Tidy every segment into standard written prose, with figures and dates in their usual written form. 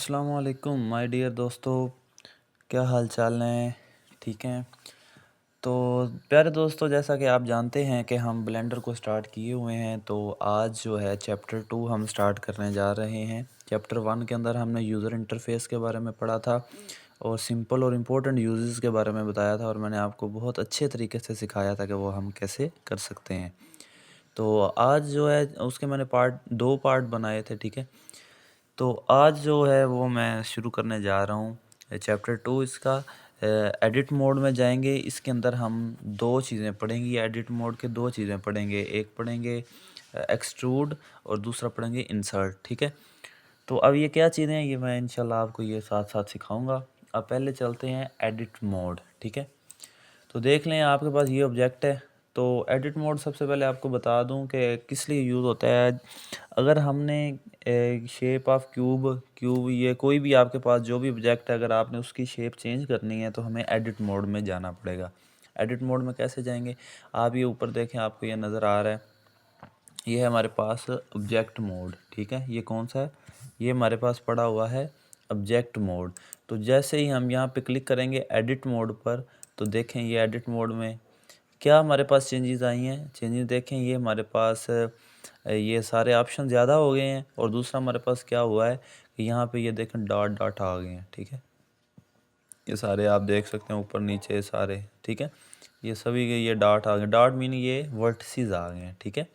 अस्सलाम वालेकुम my dear दोस्तों, क्या हाल चाल हैं? ठीक हैं। तो प्यारे दोस्तों, जैसा कि आप जानते हैं कि हम ब्लेंडर को स्टार्ट किए हुए हैं। तो आज जो है चैप्टर 2 हम स्टार्ट करने जा रहे हैं। चैप्टर 1 के अंदर हमने यूज़र इंटरफेस के बारे में पढ़ा था और सिंपल और इम्पोर्टेंट यूजेस के बारे में बताया था, और मैंने आपको बहुत अच्छे तरीके से सिखाया था कि वो हम कैसे कर सकते हैं। तो आज जो है उसके मैंने दो पार्ट बनाए थे, ठीक है। तो आज जो है वो मैं शुरू करने जा रहा हूँ चैप्टर 2 इसका। एडिट मोड में जाएंगे। इसके अंदर हम दो चीज़ें पढ़ेंगे। एडिट मोड के दो चीज़ें पढ़ेंगे, एक पढ़ेंगे एक्सट्रूड और दूसरा पढ़ेंगे इंसर्ट, ठीक है। तो अब ये क्या चीज़ें हैं, ये मैं इंशाल्लाह आपको ये साथ साथ सिखाऊंगा। अब पहले चलते हैं एडिट मोड, ठीक है। तो देख लें आपके पास ये ऑब्जेक्ट है। तो एडिट मोड सबसे पहले आपको बता दूं कि किस लिए यूज़ होता है। अगर हमने शेप ऑफ क्यूब ये कोई भी आपके पास जो भी ऑब्जेक्ट है, अगर आपने उसकी शेप चेंज करनी है तो हमें एडिट मोड में जाना पड़ेगा। एडिट मोड में कैसे जाएंगे? आप ये ऊपर देखें, आपको ये नज़र आ रहा है, ये है हमारे पास ऑब्जेक्ट मोड, ठीक है। ये कौन सा है? ये हमारे पास पड़ा हुआ है ऑब्जेक्ट मोड। तो जैसे ही हम यहाँ पे क्लिक करेंगे एडिट मोड पर, तो देखें ये एडिट मोड में क्या हमारे पास चेंजेस आई हैं। चेंजेस देखें, ये हमारे पास ये सारे ऑप्शन ज़्यादा हो गए हैं, और दूसरा हमारे पास क्या हुआ है कि यहाँ पे ये देखें डॉट डॉट आ गए हैं, ठीक है। ये सारे आप देख सकते हैं ऊपर नीचे सारे, ठीक है। ये सभी के ये डॉट आ गए। डॉट मीनिंग ये वर्टिसेस आ गए हैं, ठीक है।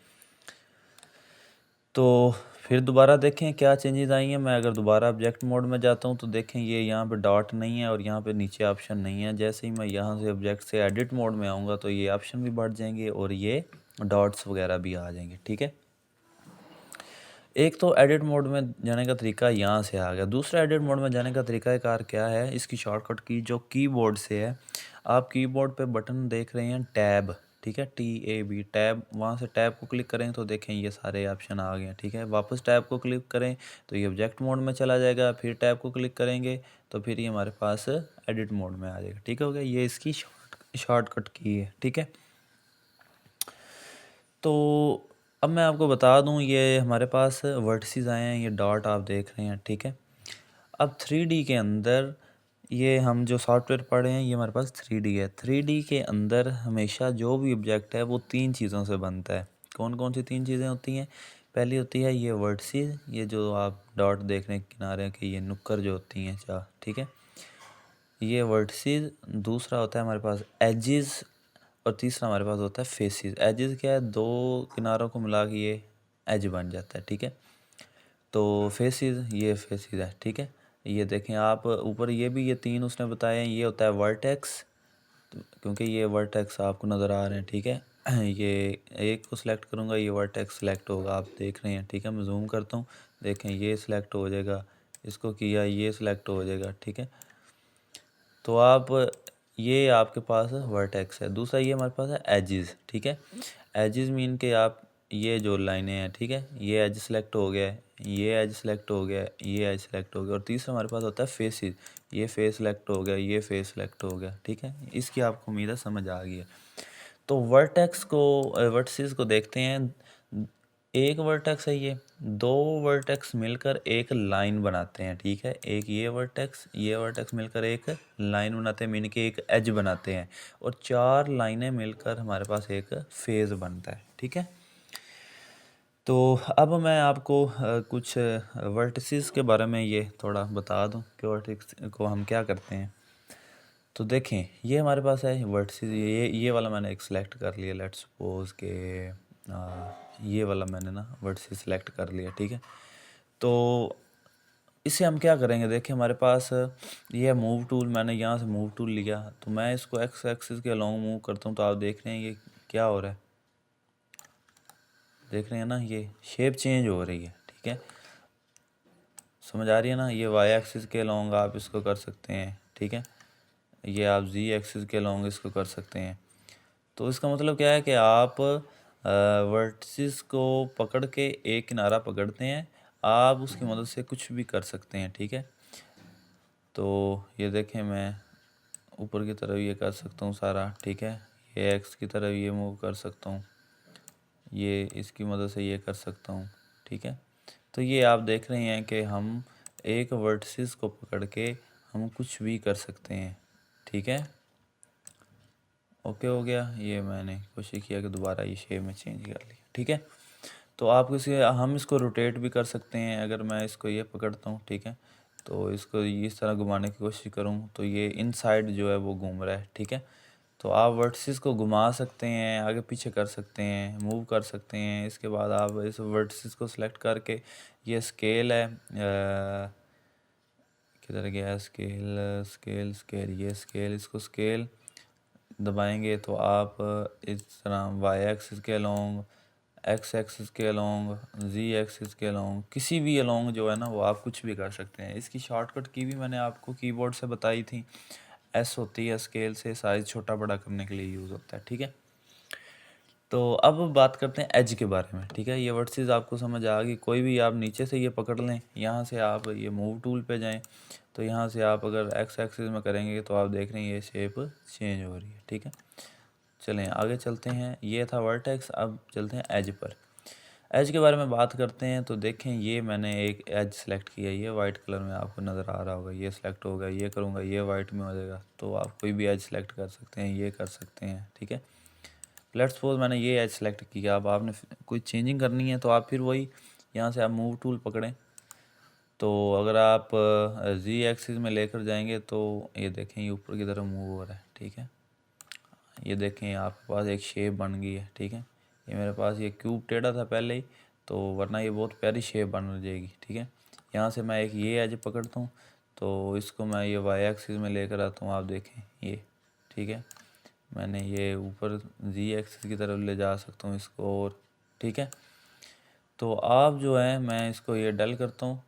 तो फिर दोबारा देखें क्या चेंजेस आई हैं। मैं अगर दोबारा ऑब्जेक्ट मोड में जाता हूँ तो देखें ये यहाँ पे डॉट नहीं है और यहाँ पे नीचे ऑप्शन नहीं है। जैसे ही मैं यहाँ से ऑब्जेक्ट से एडिट मोड में आऊँगा तो ये ऑप्शन भी बढ़ जाएंगे और ये डॉट्स वगैरह भी आ जाएंगे, ठीक है। एक तो एडिट मोड में जाने का तरीका यहाँ से आ गया। दूसरा एडिट मोड में जाने का तरीकाकार क्या है, इसकी शॉर्टकट की जो कीबोर्ड से है। आप कीबोर्ड पे बटन देख रहे हैं टैब, ठीक है, TAB टैब। वहाँ से टैब को क्लिक करें तो देखें ये सारे ऑप्शन आ गए हैं, ठीक है। वापस टैब को क्लिक करें तो ये ऑब्जेक्ट मोड में चला जाएगा। फिर टैब को क्लिक करेंगे तो फिर ये हमारे पास एडिट मोड में आ जाएगा, ठीक हो गया। ये इसकी शॉर्टकट की है, ठीक है। तो अब मैं आपको बता दूं, ये हमारे पास वर्टिसेस आए हैं, ये डॉट आप देख रहे हैं, ठीक है। अब 3D के अंदर ये हम जो सॉफ्टवेयर पढ़े हैं, ये हमारे पास 3D है। 3D के अंदर हमेशा जो भी ऑब्जेक्ट है वो तीन चीज़ों से बनता है। कौन कौन सी तीन चीज़ें होती हैं? पहली होती है ये वर्टिसेस, ये जो आप डॉट देख रहे हैं किनारे के, ये नुक्कर जो होती हैं, चाह, ठीक है, ये वर्टिसेस। दूसरा होता है हमारे पास एजेस, और तीसरा हमारे पास होता है फेसेस। एजेस क्या है? दो किनारों को मिला के ये एज बन जाता है, ठीक है। तो फेसेस, ये फेसेस है, ठीक है। ये देखें आप ऊपर, ये भी ये तीन उसने बताए हैं। ये होता है वर्टेक्स, क्योंकि ये वर्टेक्स आपको नज़र आ रहे हैं, ठीक है। ये एक को सिलेक्ट करूँगा, ये वर्टेक्स सिलेक्ट होगा, आप देख रहे हैं, ठीक है। मैं जूम करता हूँ, देखें ये सिलेक्ट हो जाएगा। इसको किया, ये सिलेक्ट हो जाएगा, ठीक है। तो आप ये आपके पास वर्टेक्स है। दूसरा ये हमारे पास है एजेस, ठीक है। एजेस मीन के आप ये जो लाइनें हैं, ठीक है, ये एज सेलेक्ट हो गया, ये एज सेलेक्ट हो गया, ये एज सेलेक्ट हो गया। और तीसरा हमारे पास होता है फेसेस, ये फेस सेलेक्ट हो गया, ये फेस सेलेक्ट हो गया, ठीक है। इसकी आपको उम्मीद है समझ आ गई है। तो वर्टेक्स को, वर्टिसेस को देखते हैं। एक वर्टेक्स है, ये दो वर्टेक्स मिलकर एक लाइन बनाते हैं, ठीक है। एक ये वर्टेक्स मिलकर एक लाइन बनाते हैं, मीन कि एक एज बनाते हैं। और चार लाइनें मिलकर हमारे पास एक फेज बनता है, ठीक है। तो अब मैं आपको कुछ वर्टिसेस के बारे में ये थोड़ा बता दूं कि वर्टिसेस को हम क्या करते हैं। तो देखें, ये हमारे पास है वर्टिसेस। ये वाला मैंने एक सिलेक्ट कर लिया। लेट्स सपोज के ये वाला मैंने ना वर्टिसेस सिलेक्ट कर लिया, ठीक है। तो इसे हम क्या करेंगे, देखिए हमारे पास ये है मूव टूल। मैंने यहाँ से मूव टूल लिया, तो मैं इसको एक्स एक्सिस के अलॉन्ग मूव करता हूँ। तो आप देख रहे हैं ये क्या हो रहा है, देख रहे हैं ना, ये शेप चेंज हो रही है, ठीक है। समझ आ रही है ना। ये वाई एक्सिस के अलॉन्ग आप इसको कर सकते हैं, ठीक है। ये आप जी एक्सिस के अलॉन्ग इसको कर सकते हैं। तो इसका मतलब क्या है कि आप वर्टिसेस को पकड़ के एक किनारा पकड़ते हैं, आप उसकी मदद से कुछ भी कर सकते हैं, ठीक है। तो ये देखें, मैं ऊपर की तरफ ये कर सकता हूँ सारा, ठीक है। ये एक्स की तरफ ये मूव कर सकता हूँ, ये इसकी मदद से ये कर सकता हूँ, ठीक है। तो ये आप देख रहे हैं कि हम एक वर्टिसेस को पकड़ के हम कुछ भी कर सकते हैं, ठीक है। ओके हो गया। ये मैंने कोशिश किया कि दोबारा ये शेप में चेंज कर लिया, ठीक है। तो आप हम इसको रोटेट भी कर सकते हैं। अगर मैं इसको ये पकड़ता हूँ, ठीक है, तो इसको इस तरह घुमाने की कोशिश करूँ तो ये इनसाइड जो है वो घूम रहा है, ठीक है। तो आप वर्टिसेस को घुमा सकते हैं, आगे पीछे कर सकते हैं, मूव कर सकते हैं। इसके बाद आप इस वर्टिसेस को सिलेक्ट करके, ये स्केल है, किधर गया स्केल, स्केल स्केल, ये स्केल, इसको स्केल दबाएंगे तो आप इस तरह वाई एक्सिस के अलोंग, एक्स एक्सिस के अलोंग, जी एक्सिस के अलोंग, किसी भी अलोंग जो है ना वो आप कुछ भी कर सकते हैं। इसकी शॉर्टकट की भी मैंने आपको कीबोर्ड से बताई थी। एस होती है स्केल से, साइज़ छोटा बड़ा करने के लिए यूज़ होता है, ठीक है। तो अब बात करते हैं एज के बारे में, ठीक है। ये वर्ड्स आपको समझ आ गई। कोई भी आप नीचे से ये पकड़ लें, यहाँ से आप ये मूव टूल पे जाएं, तो यहाँ से आप अगर एक्स एक्सिस में करेंगे तो आप देख रहे हैं ये शेप चेंज हो रही है, ठीक है। चलें आगे चलते हैं। ये था वर्टेक्स, अब चलते हैं एज पर। एज के बारे में बात करते हैं तो देखें, ये मैंने एक एज सेलेक्ट किया, ये वाइट कलर में आपको नज़र आ रहा होगा। ये सिलेक्ट होगा, ये करूँगा, ये वाइट में हो जाएगा। तो आप कोई भी एज सेलेक्ट कर सकते हैं, ये कर सकते हैं, ठीक है। लेट्स सपोज मैंने ये एज सेलेक्ट किया। अब आपने कोई चेंजिंग करनी है तो आप फिर वही यहाँ से आप मूव टूल पकड़ें। तो अगर आप जी एक्सिस में लेकर जाएंगे तो ये देखें ये ऊपर की तरफ मूव हो रहा है, ठीक है। ये देखें आपके पास एक शेप बन गई है, ठीक है। ये मेरे पास ये क्यूब टेढ़ा था पहले ही, तो वरना ये बहुत प्यारी शेप बन जाएगी, ठीक है। यहाँ से मैं एक ये एज पकड़ता हूँ, तो इसको मैं ये वाई एक्सिस में लेकर आता हूँ। आप देखें ये, ठीक है। मैंने ये ऊपर जी एक्सिस की तरफ ले जा सकता हूँ इसको, और ठीक है। तो आप जो है मैं इसको ये डल करता हूँ,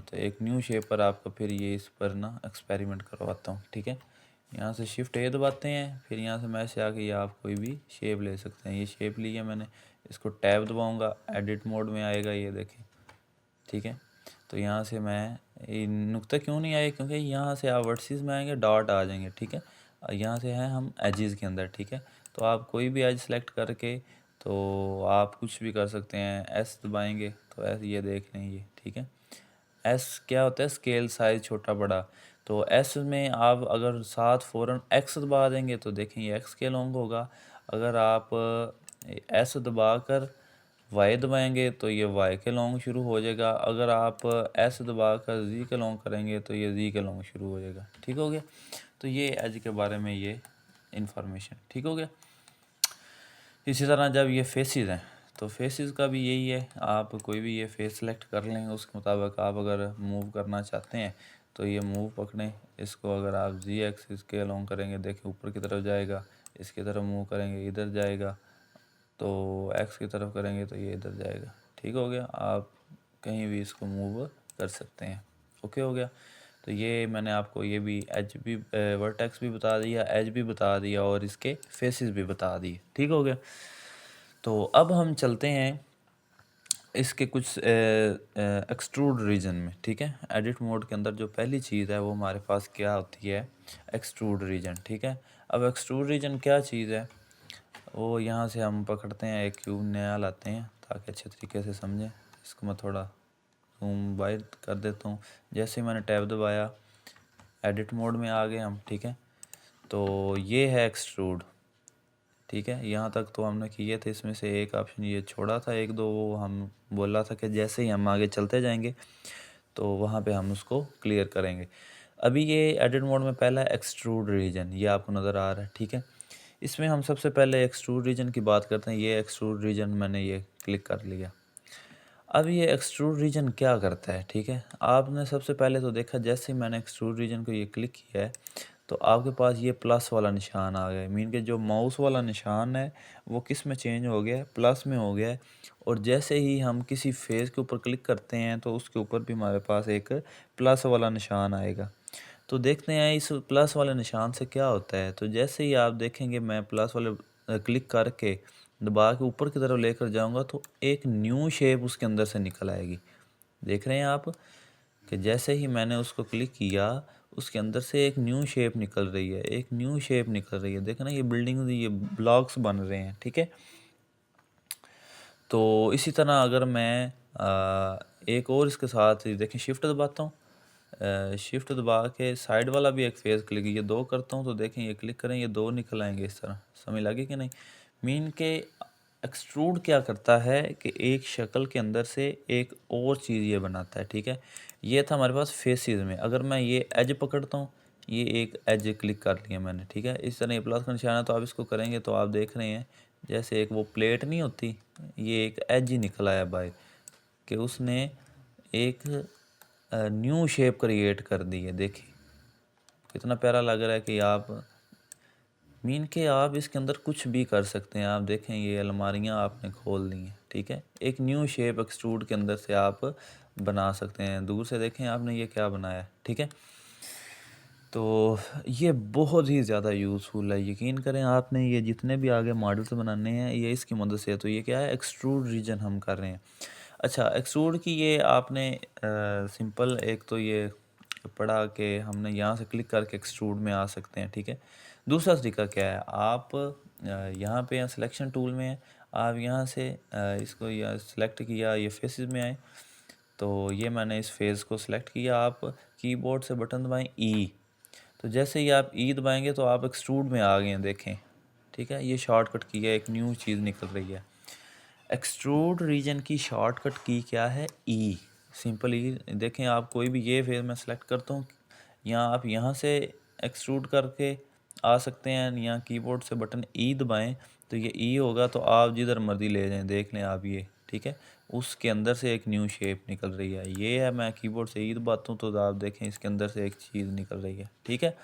तो एक न्यू शेप पर आपको फिर ये इस पर ना एक्सपेरिमेंट करवाता हूँ, ठीक है। यहाँ से शिफ्ट ए दबाते हैं, फिर यहाँ से मैं से आके ये आप कोई भी शेप ले सकते हैं। ये शेप ली है मैंने, इसको टैब दबाऊँगा, एडिट मोड में आएगा, ये देखें, ठीक है। तो यहाँ से मैं ये नुक्ता क्यों नहीं आए, क्योंकि यहाँ से आप वर्टिसेस में आएंगे डॉट आ जाएंगे, ठीक है। यहाँ से हैं हम एजेस के अंदर, ठीक है। तो आप कोई भी एज सेलेक्ट करके तो आप कुछ भी कर सकते हैं। एस दबाएंगे तो एस, ये देख लें ये, ठीक है। एस क्या होता है, स्केल साइज छोटा बड़ा। तो एस में आप अगर साथ फ़ौरन एक्स दबा देंगे तो देखें ये एक्स के लॉन्ग होगा। अगर आप एस दबा कर वाई दबाएंगे तो ये वाई के लॉन्ग शुरू हो जाएगा। अगर आप एस दबा कर जी के लॉन्ग करेंगे तो ये जी के लॉन्ग शुरू हो जाएगा, ठीक हो गया। तो ये एज के बारे में ये इंफॉर्मेशन, ठीक हो गया। इसी तरह जब ये फेसेस हैं तो फेसेस का भी यही है। आप कोई भी ये फेस सेलेक्ट कर लें, उसके मुताबिक आप अगर मूव करना चाहते हैं तो ये मूव पकड़ें। इसको अगर आप जी एक्सिस के अलोंग करेंगे, देखें ऊपर की तरफ जाएगा, इसकी तरफ मूव करेंगे इधर जाएगा, तो एक्स की तरफ करेंगे तो ये इधर जाएगा, ठीक हो गया। आप कहीं भी इसको मूव कर सकते हैं, ओके हो गया। तो ये मैंने आपको ये भी एज भी वर्टेक्स भी बता दिया, एज भी बता दिया, और इसके फेसेस भी बता दिए, ठीक हो गया। तो अब हम चलते हैं इसके कुछ एक्सट्रूड रीजन में, ठीक है। एडिट मोड के अंदर जो पहली चीज़ है वो हमारे पास क्या होती है, एक्सट्रूड रीजन, ठीक है। अब एक्सट्रूड रीजन क्या चीज़ है, वो यहाँ से हम पकड़ते हैं, एक क्यूब नया लाते हैं ताकि अच्छे तरीके से समझें। इसको मैं थोड़ा जूम बाहर कर देता हूँ। जैसे ही मैंने टैब दबाया एडिट मोड में आ गए हम, ठीक है। तो ये है एक्सट्रूड, ठीक है। यहाँ तक तो हमने किए थे, इसमें से एक ऑप्शन ये छोड़ा था, एक दो वो हम बोला था कि जैसे ही हम आगे चलते जाएंगे तो वहाँ पे हम उसको क्लियर करेंगे। अभी ये एडिट मोड में पहला एक्सट्रूड रीजन ये आपको नज़र आ रहा है, ठीक है। इसमें हम सबसे पहले एक्सट्रूड रीजन की बात करते हैं। ये एक्सट्रूड रीजन मैंने ये क्लिक कर लिया। अब ये एक्सट्रूड रीजन क्या करता है, ठीक है। आपने सबसे पहले तो देखा, जैसे ही मैंने एक्सट्रूड रीजन को ये क्लिक किया है तो आपके पास ये प्लस वाला निशान आ गया है। मीन के जो माउस वाला निशान है वो किस में चेंज हो गया है, प्लस में हो गया है। और जैसे ही हम किसी फेस के ऊपर क्लिक करते हैं तो उसके ऊपर भी हमारे पास एक प्लस वाला निशान आएगा। तो देखते हैं इस प्लस वाले निशान से क्या होता है। तो जैसे ही आप देखेंगे मैं प्लस वाले क्लिक करके दबा के ऊपर की तरफ लेकर जाऊंगा तो एक न्यू शेप उसके अंदर से निकल आएगी। देख रहे हैं आप कि जैसे ही मैंने उसको क्लिक किया उसके अंदर से एक न्यू शेप निकल रही है, एक न्यू शेप निकल रही है। देखना ये बिल्डिंग, ये ब्लॉक्स बन रहे हैं, ठीक है। तो इसी तरह अगर मैं एक और इसके साथ ये देखें शिफ्ट दबाता हूँ, शिफ्ट दबा के साइड वाला भी एक फेस क्लिक, ये 2 करता हूँ तो देखें ये क्लिक करें, ये 2 निकल आएंगे इस तरह। समझ लगी कि नहीं? मीन के एक्सट्रूड क्या करता है कि एक शक्ल के अंदर से एक और चीज़ ये बनाता है, ठीक है। ये था हमारे पास फेसेस में। अगर मैं ये एज पकड़ता हूँ, ये एक एज क्लिक कर लिया मैंने, ठीक है। इस तरह ये प्लस का निशान है तो आप इसको करेंगे तो आप देख रहे हैं जैसे एक वो प्लेट नहीं होती, ये एक एज ही निकल आया बाहर कि उसने एक न्यू शेप क्रिएट कर दी है। देखिए कितना प्यारा लग रहा है कि आप मीन के आप इसके अंदर कुछ भी कर सकते हैं। आप देखें ये अलमारियाँ आपने खोल दी हैं, ठीक है। एक न्यू शेप एक्सट्रूड के अंदर से आप बना सकते हैं। दूर से देखें आपने ये क्या बनाया है, ठीक है। तो ये बहुत ही ज़्यादा यूज़फुल है, यकीन करें आपने ये जितने भी आगे मॉडल्स बनाने हैं ये इसकी मदद से है। तो ये क्या है, एक्सट्रूड रीजन हम कर रहे हैं। अच्छा, एक्सट्रूड की ये आपने सिंपल एक तो ये पढ़ा कि हमने यहाँ से क्लिक करके एक्सट्रूड में आ सकते हैं, ठीक है। दूसरा तरीका क्या है, आप यहाँ पे सिलेक्शन टूल में है, आप यहाँ से इसको या सिलेक्ट किया, ये फेसेस में आए तो ये मैंने इस फेस को सिलेक्ट किया। आप कीबोर्ड से बटन दबाएं ई, तो जैसे ही आप ई दबाएंगे तो आप एक्सट्रूड में आ गए हैं, देखें, ठीक है। ये शॉर्टकट की है, एक न्यू चीज़ निकल रही है। एक्सट्रूड रीजन की शॉर्टकट की क्या है, ई, सिंपल ई। देखें आप कोई भी ये फेस मैं सेलेक्ट करता हूँ, यहाँ आप यहाँ से एक्सट्रूड करके आ सकते हैं, यहाँ कीबोर्ड से बटन ई दबाएं तो ये ई होगा, तो आप जिधर मर्जी ले जाएं, देख लें आप ये, ठीक है। उसके अंदर से एक न्यू शेप निकल रही है। ये है, मैं कीबोर्ड से ई दबाता हूँ तो आप देखें इसके अंदर से एक चीज़ निकल रही है, ठीक है।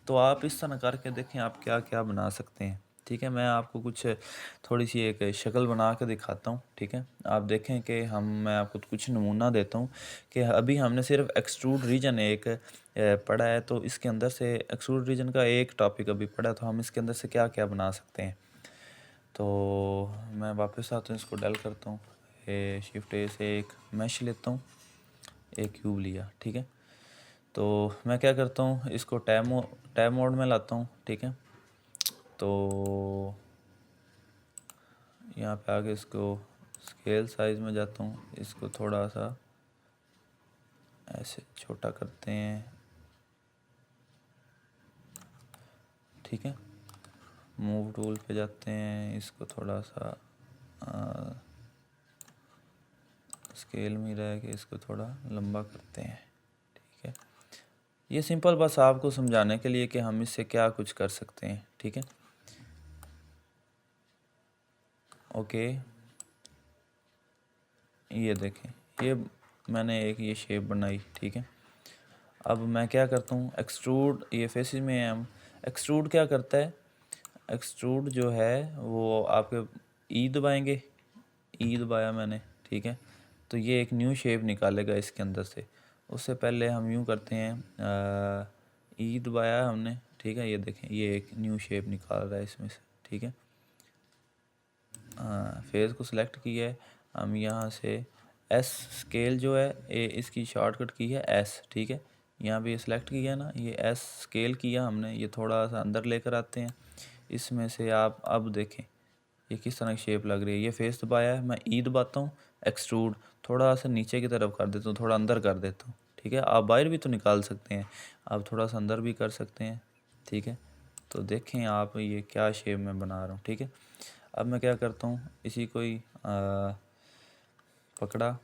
तो आप इस तरह करके देखें आप क्या क्या बना सकते हैं, ठीक है। मैं आपको कुछ थोड़ी सी एक शक्ल बना के दिखाता हूँ, ठीक है। आप देखें कि मैं आपको कुछ नमूना देता हूँ कि अभी हमने सिर्फ एक्सट्रूड रीजन एक पढ़ा है, तो इसके अंदर से एक्सट्रूड रीजन का एक टॉपिक अभी पढ़ा है, तो हम इसके अंदर से क्या क्या बना सकते हैं। तो मैं वापस आता हूँ, इसको डेल करता हूँ, शिफ्ट ए से एक मैश लेता हूँ, एक क्यूब लिया, ठीक है। तो मैं क्या करता हूँ, इसको टैब मोड में लाता हूँ, ठीक है। तो यहाँ पे आके इसको स्केल साइज में जाता हूँ, इसको थोड़ा सा ऐसे छोटा करते हैं, ठीक है। मूव टूल पे जाते हैं, इसको थोड़ा सा स्केल में रह के इसको थोड़ा लंबा करते हैं, ठीक है। ये सिंपल बस आपको समझाने के लिए कि हम इससे क्या कुछ कर सकते हैं, ठीक है। ओके, ये देखें, ये मैंने एक ये शेप बनाई, ठीक है। अब मैं क्या करता हूँ, एक्सट्रूड, ये फेसेस में हम एक्सट्रूड क्या करता है, एक्सट्रूड जो है वो आपके ई दबाएंगे, ई दबाया मैंने, ठीक है। तो ये एक न्यू शेप निकालेगा इसके अंदर से। उससे पहले हम यूँ करते हैं, ई दबाया हमने, ठीक है। ये देखें ये एक न्यू शेप निकाल रहा है इसमें से, ठीक है। फेस को सिलेक्ट किया है, हम यहाँ से एस स्केल जो है इसकी शॉर्टकट की है एस, ठीक है। यहाँ पे ये सिलेक्ट किया ना, ये एस स्केल किया हमने, ये थोड़ा सा अंदर लेकर आते हैं। इसमें से आप अब देखें ये किस तरह की शेप लग रही है। ये फेस दबाया है, मैं ई दबाता हूँ, एक्सट्रूड थोड़ा सा नीचे की तरफ कर देता हूँ, थोड़ा अंदर कर देता हूँ, ठीक है। आप बाहर भी तो निकाल सकते हैं, आप थोड़ा सा अंदर भी कर सकते हैं, ठीक है। तो देखें आप ये क्या शेप में बना रहा हूँ, ठीक है। अब मैं क्या करता हूँ, इसी को ही पकड़ा,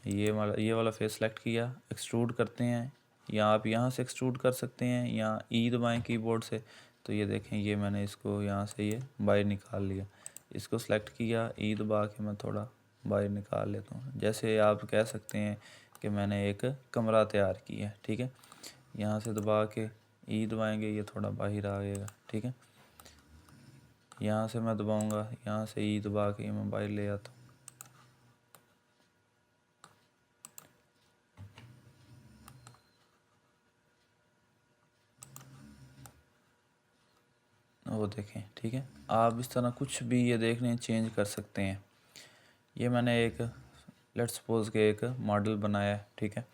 ये वाला फेस सेलेक्ट किया, एक्सट्रूड करते हैं, या आप यहाँ से एक्सट्रूड कर सकते हैं या ई दबाएं कीबोर्ड से। तो ये देखें ये मैंने इसको यहाँ से ये बाहर निकाल लिया, इसको सेलेक्ट किया, ई दबा के मैं थोड़ा बाहर निकाल लेता हूँ। जैसे आप कह सकते हैं कि मैंने एक कमरा तैयार किया है, ठीक है। यहाँ से दबा के ई दबाएंगे, ये थोड़ा बाहर आ जाएगा, ठीक है। यहाँ से मैं दबाऊँगा, यहाँ से ई दबा के मैं बाहर ले आता हूँ। वो देखें, ठीक है। आप इस तरह कुछ भी ये देख लें, चेंज कर सकते हैं। ये मैंने एक लेट्स सपोज के एक मॉडल बनाया है, ठीक है।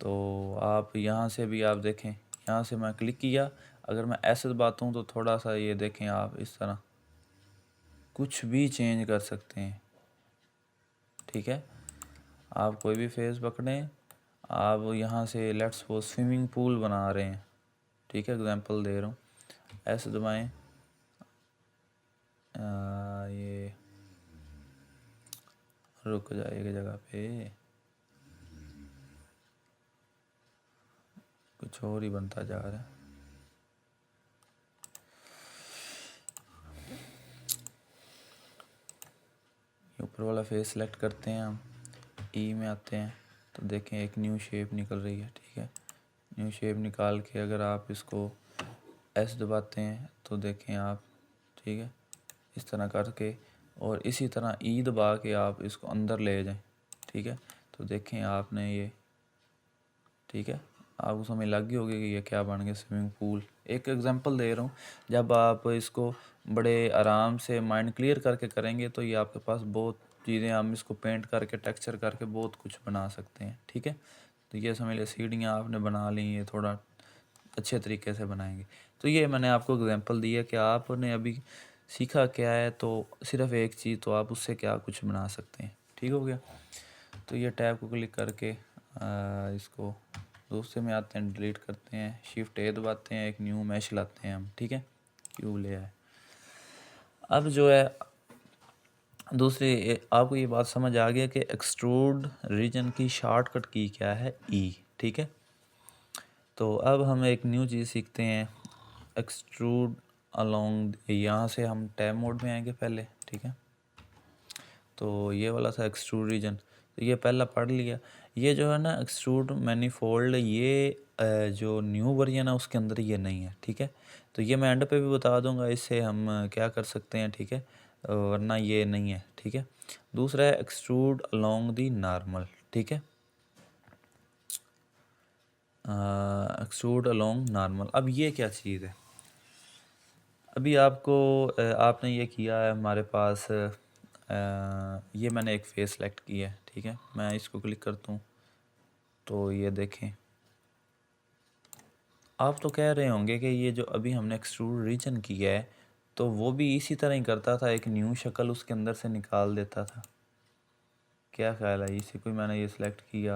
तो आप यहाँ से भी आप देखें, यहाँ से मैं क्लिक किया, अगर मैं ऐसे दबाता हूँ तो थोड़ा सा ये देखें आप इस तरह कुछ भी चेंज कर सकते हैं, ठीक है। आप कोई भी फेस पकड़ें, आप यहाँ से लेट्स सपोज स्विमिंग पूल बना रहे हैं, ठीक है, एग्जांपल दे रहा हूँ, ऐसे दबाएं, ये रुक जाएगा जगह पे, कुछ और ही बनता जा रहा है। ऊपर वाला फेस सेलेक्ट करते हैं, हम ई में आते हैं तो देखें एक न्यू शेप निकल रही है, ठीक है। न्यू शेप निकाल के अगर आप इसको एस दबाते हैं तो देखें आप, ठीक है, इस तरह करके, और इसी तरह ई दबा के आप इसको अंदर ले जाएं, ठीक है, तो देखें आपने ये, ठीक है, आपको समझ लग गई होगी कि ये क्या बन गया, स्विमिंग पूल। एक एग्जांपल दे रहा हूँ, जब आप इसको बड़े आराम से माइंड क्लियर करके करेंगे तो ये आपके पास बहुत चीज़ें, हम इसको पेंट करके टेक्सचर करके बहुत कुछ बना सकते हैं, ठीक है। तो ये समझ लिया सीढ़ियाँ आपने बना ली, ये थोड़ा अच्छे तरीके से बनाएंगे। तो ये मैंने आपको एग्जांपल दिया कि आपने अभी सीखा क्या है, तो सिर्फ एक चीज़, तो आप उससे क्या कुछ बना सकते हैं, ठीक हो गया। तो ये टैब को क्लिक करके इसको दूसरे में आते हैं, डिलीट करते हैं, शिफ्ट ए दबाते हैं, एक न्यू मैश लाते हैं हम, ठीक है, क्यूब ले आए। अब जो है दूसरी, आपको ये बात समझ आ गया कि एक्सट्रूड रीजन की शॉर्टकट की क्या है, ई, ठीक है। तो अब हम एक न्यू चीज़ सीखते हैं, एक्सट्रूड अलोंग, यहाँ से हम टैब मोड में आएंगे पहले, ठीक है। तो ये वाला था एक्सट्रूड रीजन, तो ये पहला पढ़ लिया। ये जो है ना एक्सट्रूड मैनीफोल्ड, ये जो न्यू वर्जन है उसके अंदर ये नहीं है, ठीक है। तो ये मैं एंड पे भी बता दूंगा, इससे हम क्या कर सकते हैं, ठीक है, वरना ये नहीं है, ठीक है। दूसरा है एक्सट्रूड अलोंग दी नॉर्मल, ठीक है, एक्सट्रूड अलोंग नॉर्मल। अब ये क्या चीज़ है, अभी आपको आपने ये किया है, हमारे पास ये मैंने एक फेस सेलेक्ट किया है, ठीक है, मैं इसको क्लिक करता हूँ तो ये देखें, आप तो कह रहे होंगे कि ये जो अभी हमने एक्सट्रूड रीजन किया है तो वो भी इसी तरह ही करता था, एक न्यू शक्ल उसके अंदर से निकाल देता था, क्या ख्याल है। इसी को मैंने ये सिलेक्ट किया,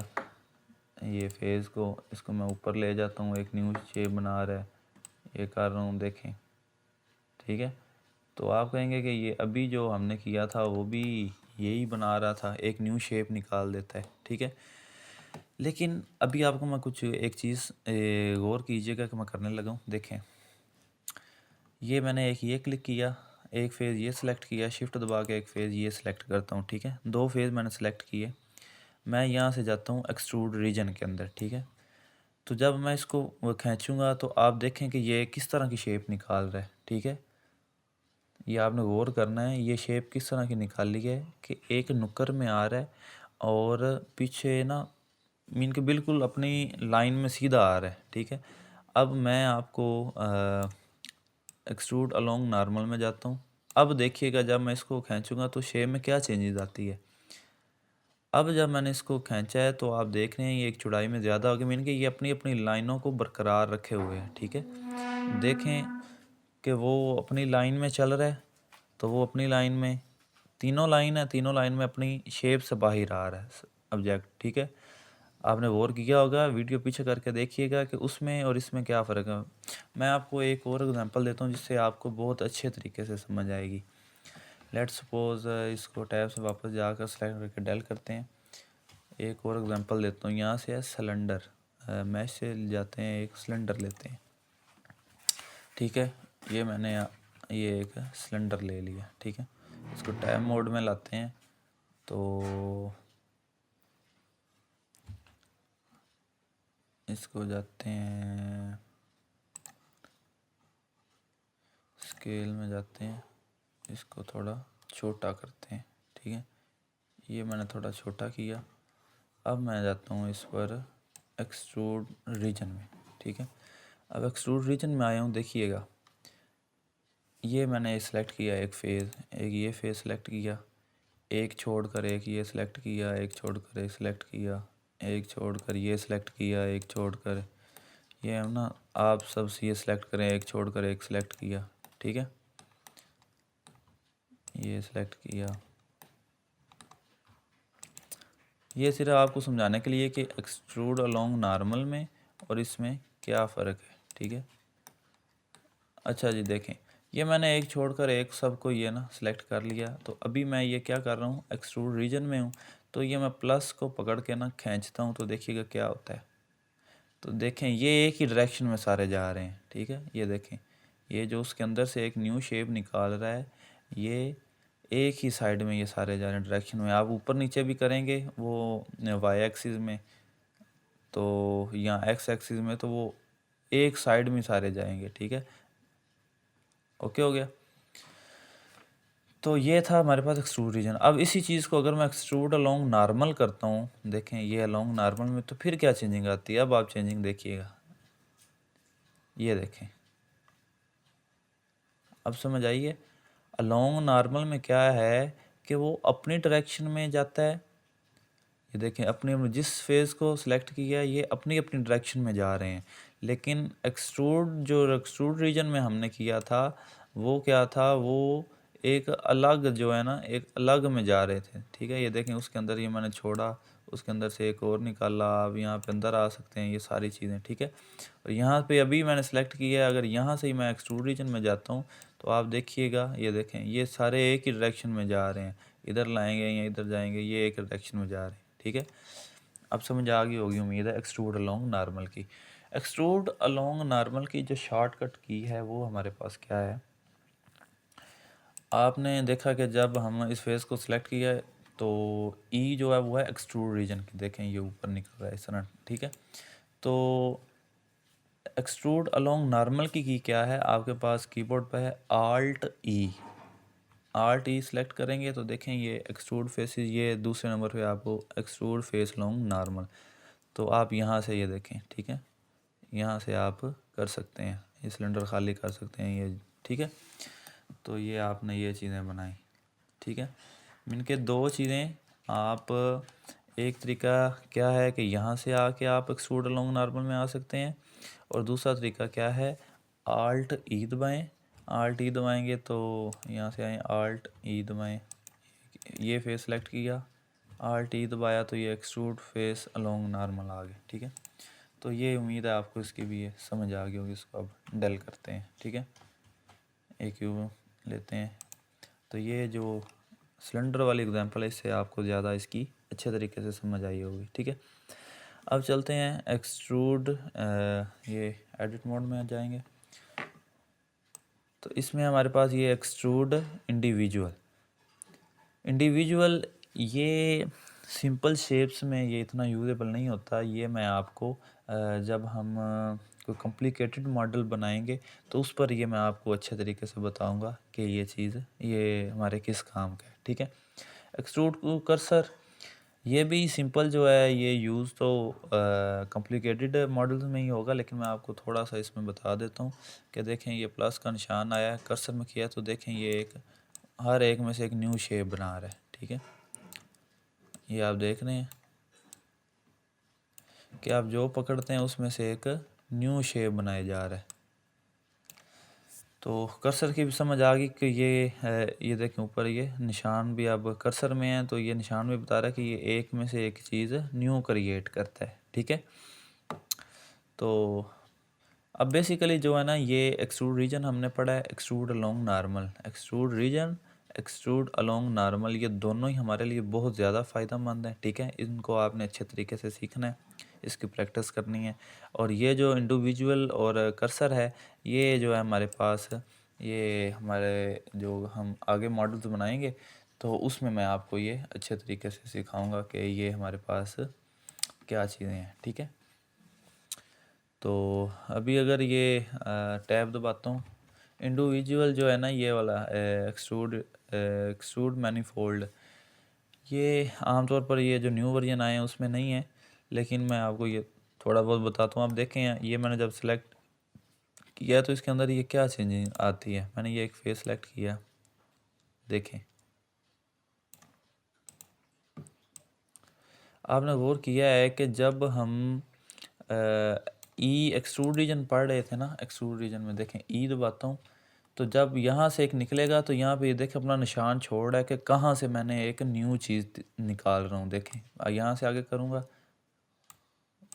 ये फेस को, इसको मैं ऊपर ले जाता हूँ, एक न्यू शेप बना रहा है, ये कर रहा हूँ, देखें, ठीक है। तो आप कहेंगे कि ये अभी जो हमने किया था वो भी यही बना रहा था, एक न्यू शेप निकाल देता है, ठीक है। लेकिन अभी आपको मैं कुछ एक चीज़ गौर कीजिएगा कि मैं करने लगा हूँ, देखें, ये मैंने एक ये क्लिक किया, एक फेज़ ये सिलेक्ट किया, शिफ्ट दबा के एक फेज़ ये सिलेक्ट करता हूँ, ठीक है, दो फेज़ मैंने सेलेक्ट किए। मैं यहाँ से जाता हूँ एक्सट्रूड रीजन के अंदर, ठीक है। तो जब मैं इसको खींचूँगा तो आप देखें कि ये किस तरह की शेप निकाल रहा है, ठीक है। ये आपने गौर करना है, ये शेप किस तरह की निकाली है कि एक नुक्कर में आ रहा है और पीछे ना मीन के बिल्कुल अपनी लाइन में सीधा आ रहा है, ठीक है। अब मैं आपको एक्सट्रूड अलोंग नॉर्मल में जाता हूँ। अब देखिएगा जब मैं इसको खींचूंगा तो शेप में क्या चेंजेस आती है। अब जब मैंने इसको खींचा है तो आप देख रहे हैं ये एक चौड़ाई में ज़्यादा हो गया, मीन कि ये अपनी अपनी लाइनों को बरकरार रखे हुए हैं, ठीक है। देखें कि वो अपनी लाइन में चल रहा है, तो वो अपनी लाइन में, तीनों लाइन है, तीनों लाइन में अपनी शेप से बाहर आ रहा है ऑब्जेक्ट, ठीक है। आपने गौर किया होगा, वीडियो पीछे करके देखिएगा कि उसमें और इसमें क्या फ़र्क है। मैं आपको एक और एग्जांपल देता हूँ जिससे आपको बहुत अच्छे तरीके से समझ आएगी। लेट्स सपोज इसको टैब से वापस जाकर सेलेक्ट करके डेल करते हैं। एक और एग्जांपल देता हूँ, यहाँ से है सिलेंडर, मैश से जाते हैं, एक सिलेंडर लेते हैं, ठीक है। ये मैंने ये एक सिलेंडर ले लिया, ठीक है। इसको टैब मोड में लाते हैं तो इसको जाते हैं, स्केल में जाते हैं, इसको थोड़ा छोटा करते हैं, ठीक है। ये मैंने थोड़ा छोटा किया। अब मैं जाता हूँ इस पर एक्सट्रूड रीजन में, ठीक है। अब एक्सट्रूड रीजन में आया हूँ, देखिएगा ये मैंने सेलेक्ट किया एक फेज़, एक ये फेज़ सेलेक्ट किया, एक छोड़कर एक ये सिलेक्ट किया, एक छोड़कर एक सिलेक्ट किया, एक छोड़कर ये सिलेक्ट किया, एक छोड़कर ये है ना, आप सब ये सिलेक्ट करें, एक छोड़कर एक सिलेक्ट किया, ठीक है। ये सिलेक्ट किया, ये सिर्फ आपको समझाने के लिए कि एक्सट्रूड अलोंग नॉर्मल में और इसमें क्या फ़र्क है, ठीक है। अच्छा जी, देखें ये मैंने एक छोड़कर एक सबको ये ना सिलेक्ट कर लिया। तो अभी मैं ये क्या कर रहा हूँ, एक्सट्रूड रीजन में हूँ, तो ये मैं प्लस को पकड़ के ना खींचता हूँ, तो देखिएगा क्या होता है। तो देखें ये एक ही डायरेक्शन में सारे जा रहे हैं, ठीक है। ये देखें, ये जो उसके अंदर से एक न्यू शेप निकाल रहा है, ये एक ही साइड में ये सारे जा रहे हैं डायरेक्शन में। आप ऊपर नीचे भी करेंगे वो वाई एक्सिस में, तो यहाँ एक्स एक्सिस में, तो वो एक साइड में सारे जाएंगे, ठीक है। ओके हो गया। तो ये था हमारे पास एक्सट्रूड रीजन। अब इसी चीज़ को अगर मैं एक्सट्रूड अलोंग नॉर्मल करता हूँ, देखें ये अलोंग नॉर्मल में, तो फिर क्या चेंजिंग आती है। अब आप चेंजिंग देखिएगा, ये देखें, अब समझ आइए। अलोंग नॉर्मल में क्या है कि वो अपनी डायरेक्शन में जाता है। ये देखें, अपने जिस फेज़ को सिलेक्ट किया ये अपनी अपनी डायरेक्शन में जा रहे हैं। लेकिन एक्सट्रूड रीजन में हमने किया था वो क्या था, वो एक अलग जो है ना, एक अलग में जा रहे थे, ठीक है। ये देखें, उसके अंदर ये मैंने छोड़ा, उसके अंदर से एक और निकाला, आप यहाँ पे अंदर आ सकते हैं, ये सारी चीज़ें, ठीक है। और यहाँ पे अभी मैंने सेलेक्ट किया है, अगर यहाँ से ही मैं एक्सट्रूड रीजन में जाता हूँ तो आप देखिएगा, ये देखें ये सारे एक ही डायरेक्शन में जा रहे हैं। इधर लाएंगे या इधर जाएंगे, ये एक डायरेक्शन में जा रहे हैं, ठीक है। अब समझ आ गई होगी उम्मीद है एक्सट्रूड अलोंग नॉर्मल की। एक्सट्रूड अलोंग नॉर्मल की जो शॉर्टकट की है वो हमारे पास क्या है। आपने देखा कि जब हम इस फेस को सिलेक्ट किया है तो ई जो है वो है एक्सट्रूड रीजन की, देखें ये ऊपर निकल रहा है इस तरह, ठीक है। तो एक्सट्रूड अलोंग नॉर्मल की क्या है, आपके पास कीबोर्ड पे है आल्ट ई सेलेक्ट करेंगे तो देखें ये एक्सट्रूड फेसेस, ये दूसरे नंबर पे आपको एक्सट्रूड फेस अलोंग नॉर्मल। तो आप यहाँ से ये देखें, ठीक है, यहाँ से आप कर सकते हैं, ये सिलेंडर खाली कर सकते हैं ये, ठीक है। तो ये आपने ये चीज़ें बनाई, ठीक है। इनके दो चीज़ें आप, एक तरीका क्या है कि यहाँ से आके आप एक्सट्रूड अलोंग नॉर्मल में आ सकते हैं, और दूसरा तरीका क्या है, आल्ट ई दबाएँ। आल्ट ई दबाएंगे तो यहाँ से आए, आल्ट ई दबाएँ, ये फेस सेलेक्ट किया, आल्ट ई दबाया तो ये एक्सट्रूड फेस अलोंग नॉर्मल आ गए, ठीक है। तो ये उम्मीद है आपको इसकी भी ये समझ आ गई होगी। इसको अब डल करते हैं, ठीक है, एक क्यूब लेते हैं। तो ये जो सिलेंडर वाली एग्जांपल है, इससे आपको ज़्यादा इसकी अच्छे तरीके से समझ आई होगी, ठीक है। अब चलते हैं एक्सट्रूड, ये एडिट मोड में आ जाएंगे। तो इसमें हमारे पास ये एक्सट्रूड इंडिविजुअल ये सिंपल शेप्स में ये इतना यूजेबल नहीं होता। ये मैं आपको जब हम कोई कॉम्प्लिकेटेड मॉडल बनाएंगे तो उस पर ये मैं आपको अच्छे तरीके से बताऊंगा कि ये चीज़ ये हमारे किस काम का है, ठीक है। एक्सट्रूड कर्सर ये भी सिंपल जो है, ये यूज़ तो कॉम्प्लिकेटेड मॉडल्स में ही होगा, लेकिन मैं आपको थोड़ा सा इसमें बता देता हूँ कि देखें ये प्लस का निशान आया है, कर्सर में किया, तो देखें ये एक हर एक में से एक न्यू शेप बना रहा है, ठीक है। ये आप देख रहे हैं कि आप जो पकड़ते हैं उसमें से एक न्यू शेप बनाया जा रहा है। तो कर्सर की भी समझ आ गई कि ये है, ये देखें ऊपर ये निशान भी अब कर्सर में है, तो ये निशान भी बता रहा है कि ये एक में से एक चीज़ न्यू क्रिएट करता है, ठीक है। तो अब बेसिकली जो है ना, ये एक्सट्रूड रीजन हमने पढ़ा है, extrude along normal, extrude region, extrude along normal, ये दोनों ही हमारे लिए बहुत ज़्यादा फ़ायदेमंद है, ठीक है। इनको आपने अच्छे तरीके से सीखना है, इसकी प्रैक्टिस करनी है। और ये जो इंडिविजुअल और कर्सर है, ये जो है हमारे पास, ये हमारे जो हम आगे मॉडल्स बनाएंगे तो उसमें मैं आपको ये अच्छे तरीके से सिखाऊंगा कि ये हमारे पास क्या चीज़ें हैं, ठीक है। तो अभी अगर ये टैब दबाता हूँ, इंडिविजुअल जो है ना, ये वाला एक्सट्रूड मैनीफोल्ड, ये आमतौर पर ये जो न्यू वर्जन आए हैं उसमें नहीं है, लेकिन मैं आपको ये थोड़ा बहुत बताता हूँ। आप देखें ये मैंने जब सेलेक्ट किया तो इसके अंदर ये क्या चेंजिंग आती है। मैंने ये एक फेस सेलेक्ट किया, देखें, आपने गौर किया है कि जब हम ई एक्सट्रूड रीजन पढ़ रहे थे ना, एक्सट्रूड रीजन में देखें ई दबाता हूँ तो जब यहाँ से एक निकलेगा तो यहाँ पे ये देखें अपना निशान छोड़ रहा है कि कहाँ से मैंने एक न्यू चीज़ निकाल रहा हूँ। देखें यहाँ से आगे करूँगा,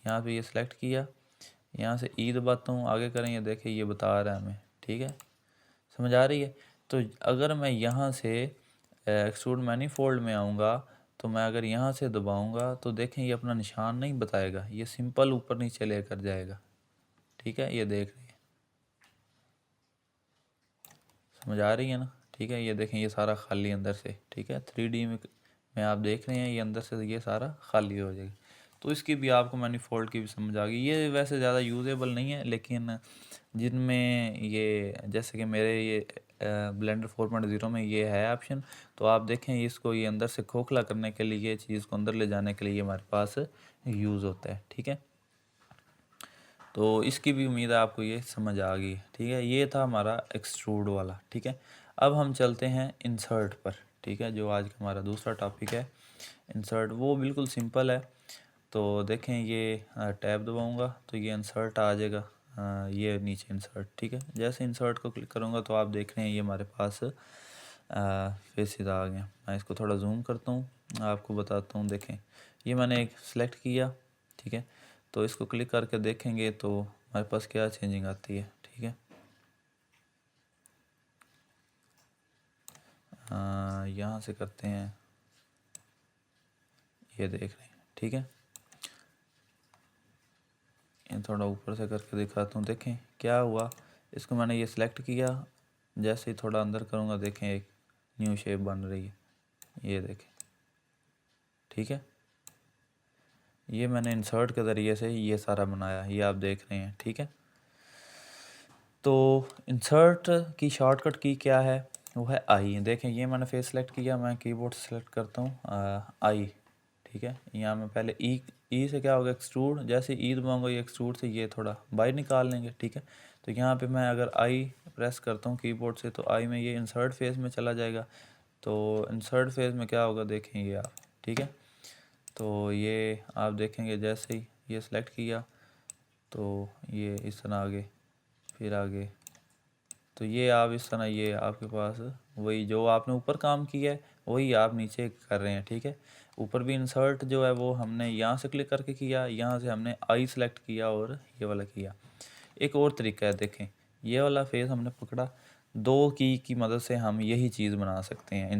यहाँ पे ये सिलेक्ट किया, यहाँ से ई दबाता हूँ, आगे करें, ये देखें ये बता रहा है हमें। ठीक है, समझ आ रही है। तो अगर मैं यहाँ से एक्सट्रूड मैनीफोल्ड में आऊँगा तो मैं अगर यहाँ से दबाऊँगा तो देखें ये अपना निशान नहीं बताएगा, ये सिंपल ऊपर नीचे लेकर जाएगा। ठीक है, ये देख रहे हैं, समझ आ रही है ना। ठीक है, ये देखें ये सारा खाली अंदर से। ठीक है, 3D में आप देख रहे हैं ये अंदर से ये सारा खाली हो जाएगा। तो इसकी भी आपको मैनीफोल्ड की भी समझ आ गई। ये वैसे ज़्यादा यूजेबल नहीं है, लेकिन जिनमें ये जैसे कि मेरे ये ब्लेंडर 4.0 में ये है ऑप्शन, तो आप देखें इसको ये अंदर से खोखला करने के लिए, ये चीज़ को अंदर ले जाने के लिए हमारे पास यूज़ होता है। ठीक है, तो इसकी भी उम्मीद है आपको ये समझ आ गई। ठीक है, ये था हमारा एक्सट्रूड वाला। ठीक है, अब हम चलते हैं इंसर्ट पर। ठीक है, जो आज का हमारा दूसरा टॉपिक है इंसर्ट, वो बिल्कुल सिंपल है। तो देखें ये टैब दबाऊंगा तो ये इंसर्ट आ जाएगा, ये नीचे इंसर्ट। ठीक है, जैसे इंसर्ट को क्लिक करूँगा तो आप देख रहे हैं ये हमारे पास फेसेस आ गए। मैं इसको थोड़ा जूम करता हूँ, आपको बताता हूँ। देखें ये मैंने एक सिलेक्ट किया। ठीक है, तो इसको क्लिक करके देखेंगे तो हमारे पास क्या चेंजिंग आती है। ठीक है, यहाँ से करते हैं, ये देख रहे हैं। ठीक है, ये थोड़ा ऊपर से करके दिखाता हूँ। देखें क्या हुआ, इसको मैंने ये सिलेक्ट किया, जैसे ही थोड़ा अंदर करूँगा देखें एक न्यू शेप बन रही है, ये देखें। ठीक है, ये मैंने इंसर्ट के ज़रिए से ये सारा बनाया, ये आप देख रहे हैं। ठीक है, तो इंसर्ट की शॉर्टकट की क्या है, वो है आई। देखें ये मैंने फेस सेलेक्ट किया, मैं कीबोर्ड से सेलेक्ट करता हूँ आई। ठीक है, यहाँ मैं पहले ई से क्या होगा एक्सट्रूड, जैसे ई दबाऊंगा ये एक्सट्रूड से ये थोड़ा बाहर निकाल लेंगे। ठीक है, तो यहाँ पे मैं अगर आई प्रेस करता हूँ कीबोर्ड से तो आई में ये इंसर्ट फेज में चला जाएगा। तो इंसर्ट फेज में क्या होगा देखेंगे आप। ठीक है, तो ये आप देखेंगे जैसे ही ये सिलेक्ट किया तो ये इस तरह आगे, फिर आगे, तो ये आप इस तरह, ये आपके पास वही जो आपने ऊपर काम किया है वही आप नीचे कर रहे हैं। ठीक है, ऊपर भी इंसर्ट जो है वो हमने यहाँ से क्लिक करके किया, यहाँ से हमने आई सेलेक्ट किया और ये वाला किया। एक और तरीका है, देखें ये वाला फेस हमने पकड़ा, दो की मदद से हम यही चीज़ बना सकते हैं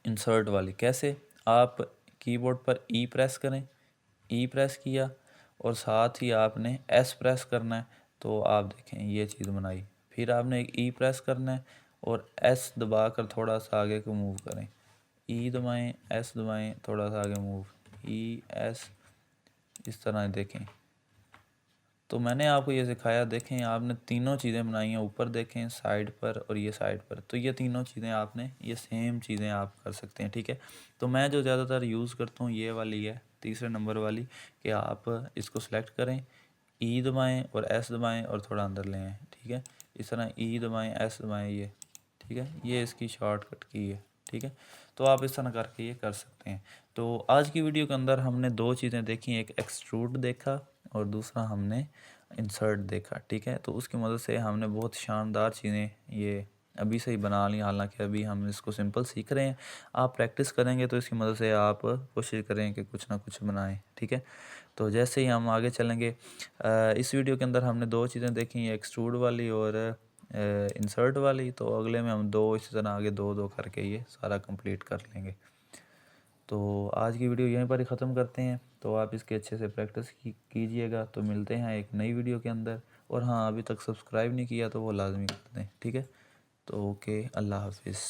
इंसर्ट वाली। कैसे, आप कीबोर्ड पर ई प्रेस करें, ई प्रेस किया और साथ ही आपने एस प्रेस करना है, तो आप देखें ये चीज़ बनाई। फिर आपने एक ई प्रेस करना है और एस दबा कर थोड़ा सा आगे को मूव करें, ई दबाएं, एस दबाएं, थोड़ा सा आगे मूव, ई एस, इस तरह देखें। तो मैंने आपको ये सिखाया, देखें आपने तीनों चीज़ें बनाई हैं, ऊपर देखें, साइड पर और ये साइड पर, तो ये तीनों चीज़ें आपने, ये सेम चीज़ें आप कर सकते हैं। ठीक है, तो मैं जो ज़्यादातर यूज़ करता हूँ ये वाली है, तीसरे नंबर वाली, कि आप इसको सेलेक्ट करें, ई दबाएं और एस दबाएं और थोड़ा अंदर ले आएँ। ठीक है, इस तरह ई दबाएं, एस दबाएं, ये। ठीक है, ये इसकी शॉर्टकट की है। ठीक है, तो आप इस तरह करके ये कर सकते हैं। तो आज की वीडियो के अंदर हमने दो चीज़ें देखी, एक एक्सट्रूड देखा और दूसरा हमने इंसर्ट देखा। ठीक है, तो उसकी मदद से हमने बहुत शानदार चीज़ें ये अभी से ही बना ली, हालांकि अभी हम इसको सिंपल सीख रहे हैं। आप प्रैक्टिस करेंगे तो इसकी मदद से आप कोशिश करें कि कुछ ना कुछ बनाएं। ठीक है, तो जैसे ही हम आगे चलेंगे, इस वीडियो के अंदर हमने दो चीज़ें देखी, एक्सट्रूड वाली और इंसर्ट वाली। तो अगले में हम दो इसी तरह आगे दो दो करके ये सारा कंप्लीट कर लेंगे। तो आज की वीडियो यहीं पर ही ख़त्म करते हैं। तो आप इसके अच्छे से प्रैक्टिस कीजिएगा। तो मिलते हैं एक नई वीडियो के अंदर। और हाँ, अभी तक सब्सक्राइब नहीं किया तो वो लाजमी कर दें। ठीक है, तो ओके, अल्लाह हाफिज़।